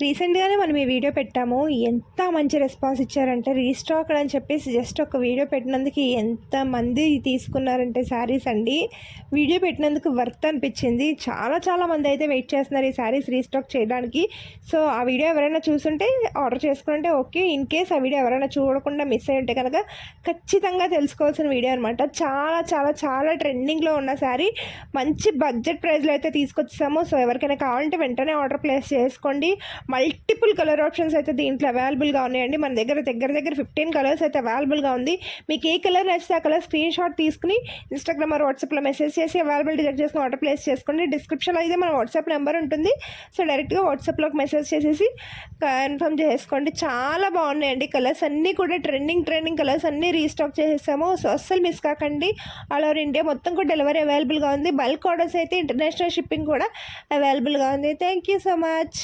రీసెంట్‌గానే మనం ఈ వీడియో పెట్టాము. ఎంత మంచి రెస్పాన్స్ ఇచ్చారంటే రీస్టాక్ అని చెప్పేసి జస్ట్ ఒక వీడియో పెట్టినందుకు ఎంతమంది తీసుకున్నారంటే శారీస్ అండి. వీడియో పెట్టినందుకు వర్త్ అనిపించింది. చాలా మంది అయితే వెయిట్ చేస్తున్నారు ఈ శారీస్ రీస్టాక్ చేయడానికి. సో ఆ వీడియో ఎవరైనా చూసుంటే ఆర్డర్ చేసుకుంటే ఓకే. ఇన్ కేస్ ఆ వీడియో ఎవరైనా చూడకుండా మిస్ అయ్యి ఉంటే కనుక ఖచ్చితంగా తెలుసుకోవాల్సిన వీడియో అనమాట. చాలా ట్రెండింగ్‌లో ఉన్న శారీ మంచి బడ్జెట్ ప్రైస్‌లో అయితే తీసుకొచ్చేసాము. సో ఎవరికైనా కావాలంటే వెంటనే ఆర్డర్ ప్లేస్ చేసుకోండి. మల్టిపుల్ కలర్ ఆప్షన్స్ అయితే దీంట్లో అవైలబుల్గా ఉన్నాయండి. మన దగ్గర 15 కలర్స్ అయితే అవైలబుల్గా ఉంది. మీకు ఏ కలర్ నచ్చితే ఆ కలర్ స్క్రీన్ షాట్ తీసుకుని ఇన్స్టాగ్రామ్ ఆర్ వాట్సాప్లో మెసేజ్ చేసి అవైలబిలిటీ చెక్ చేసుకుని ఆర్డర్ ప్లేస్ చేసుకోండి. డిస్క్రిప్షన్లో అయితే మన వాట్సాప్ నెంబర్ ఉంటుంది. సో డైరెక్ట్గా వాట్సాప్లోకి మెసేజ్ చేసేసి కన్ఫర్మ్ చేసుకోండి. చాలా బాగున్నాయండి కలర్స్ అన్నీ కూడా ట్రెండింగ్ కలర్స్ అన్నీ రీస్టాక్ చేసేసాము. సో అస్సలు మిస్ కాకండి. ఆల్ ఓవర్ ఇండియా మొత్తం కూడా డెలివరీ అవైలబుల్గా ఉంది. బల్క్ ఆర్డర్స్ అయితే ఇంటర్నేషనల్ షిప్పింగ్ కూడా అవైలబుల్గా ఉంది. Thank you so much.